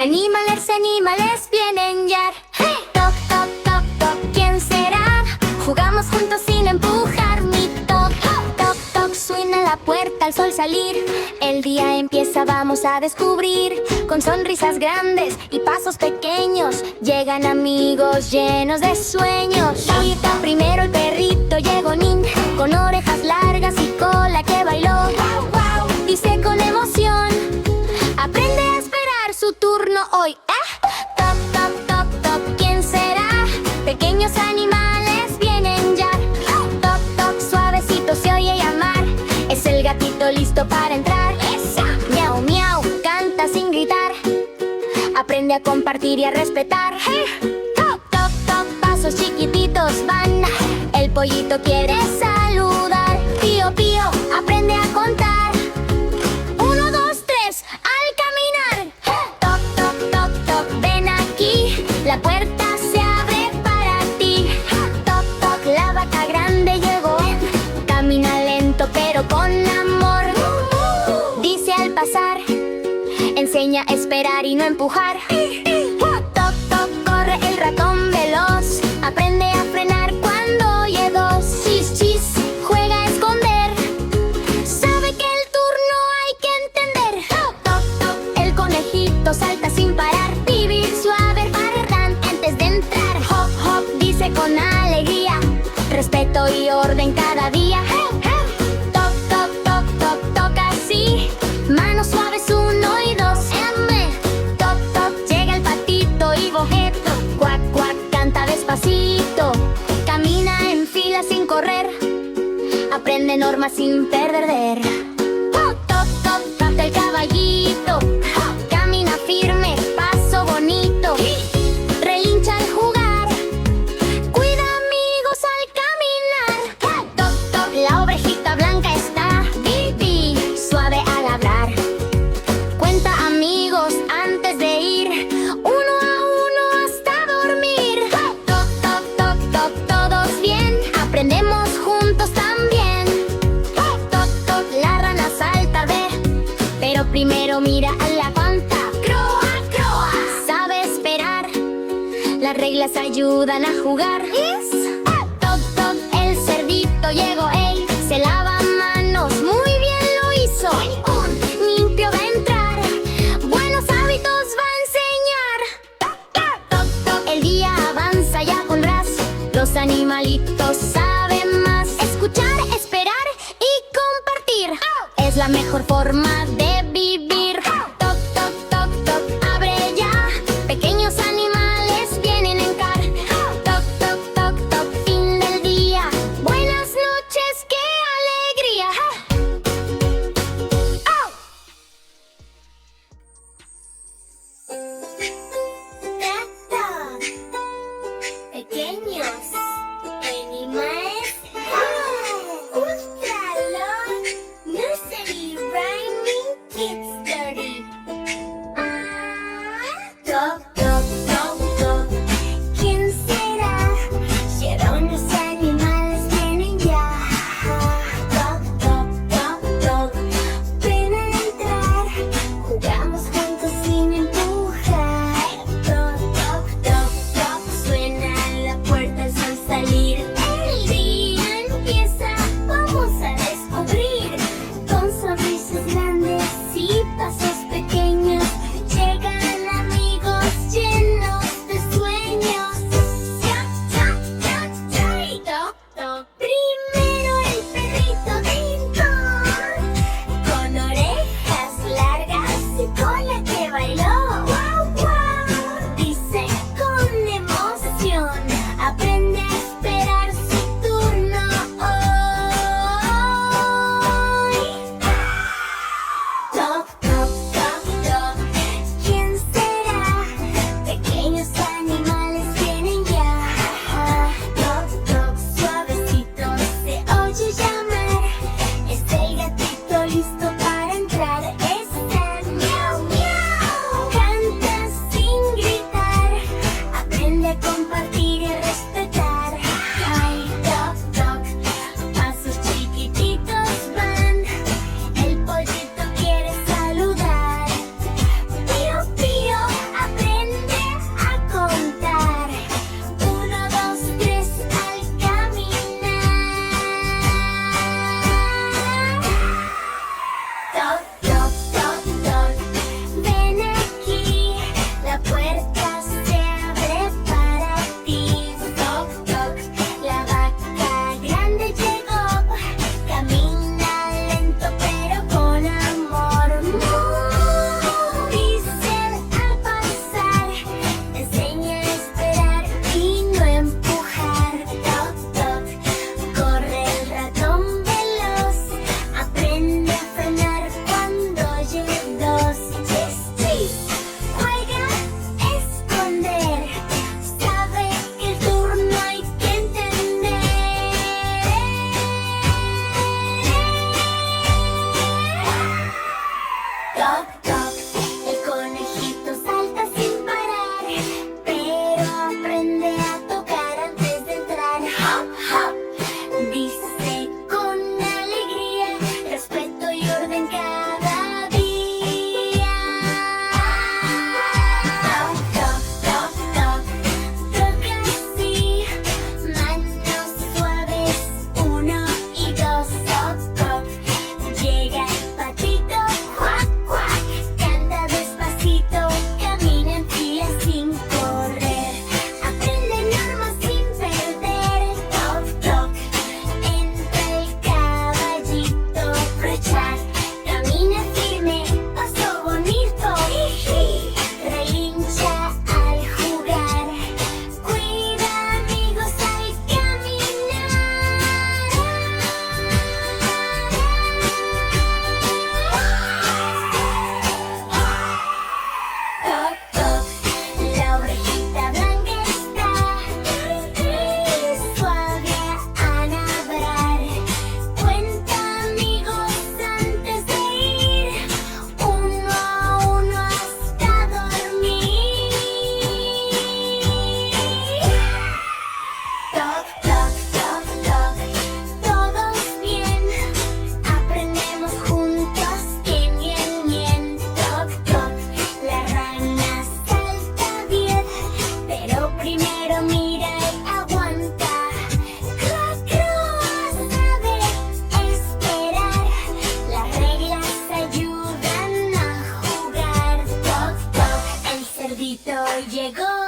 Animales vienen ya. ¡Hey! Toc, toc, toc, toc, ¿quién será? Jugamos juntos sin empujar mi toc. Toc, toc, suena la puerta al sol salir. El día empieza, vamos a descubrir. Con sonrisas grandes y pasos pequeños llegan amigos llenos de sueños. Grita primero el perrito, llegó Nin, con orejas largas y cola que bailó. Wow, wow, dice con emoción, aprende a esperar su turno hoy. Toc, toc, toc, toc, ¿quién será? Pequeños animales vienen ya. Toc, toc, suavecito se oye llamar. Es el gatito listo para entrar. Miau, miau, canta sin gritar. Aprende a compartir y a respetar. Toc, toc, toc, pasos chiquititos van. El pollito quiere saludar. Pío, pío, aprende a contar. 1, 2, 3, al caminar. Toc, toc, toc, toc, ven aquí. La puerta se abre para ti. Toc, toc, la vaca grande llegó. Camina lento pero con amor. Dice al pasar, enseña a esperar y no empujar. Toc, toc, corre el ratón veloz. Aprende a frenar cuando oye dos. Chis, chis, juega a esconder. Sabe que el turno hay que entender. Toc, toc, el conejito salta sin parar. Vivir suave para antes de entrar. Hop, hop, dice con alegría. Respeto y orden cada día. Toc, toc, toc, toc, toca así. Manos suaves 1 y 2. Toc, toc, llega el patito y bojeto. Cuac, cuac, canta despacito. Camina en fila sin correr. Aprende normas sin perder. Toc, toc, toc, capta el caballito. Camina firme, paso bonito. Relincha al jugar. Cuida amigos al caminar. Toc, toc, la ovejita blanca está. Pipi, suave al hablar. Cuenta amigos antes de ir. 1 a 1 hasta dormir. Toc, toc, toc, toc, todos bien. Aprendemos juntos también. Toc, toc, toc, la rana salta, ve. Pero primero mira a la panta. Croa, croa, sabe esperar. Las reglas ayudan a jugar. Toc, toc, el cerdito llegó, ey. Se lava manos, muy bien lo hizo. Limpio va a entrar. Buenos hábitos va a enseñar. Toc, toc, el día avanza ya con ras. Los animalitos saben más. Escuchar, esperar y compartir es la mejor forma de vivir. Toc, toc, toc, toc, abre ya. Pequeños animales vienen en car. Toc, toc, toc, toc, fin del día. Buenas noches, qué alegría. toc, toc. El conejito salta sin parar, pero aprende a tocar antes de entrar. Hop, hop. Dice con alegría, respeto y orden cada día. Toc, toc, toc, toc. Toca así, manos suaves, 1 y 2. Toc, toc. Llega el patito, cuac, cuac. Canta despacito, camina en fila sin correr. Aprende normas sin perder. Toc, toc. Entra el caballito, ruchar. Camina firme, paso bonito. Relincha al jugar. Cuida amigos al caminar. Toc, toc, la orejita blanca está, suave a nadar. Cuenta amigos antes de ir, 1 a 1 hasta dormir. Toc, toc, toc, toc, todos bien, aprendemos juntos, bien, bien, bien. Toc, toc, la rana salta bien, pero primero mira y aguanta. Croc, croc, sabe esperar, las reglas ayudan a jugar. Toc, toc, el cerdito llegó.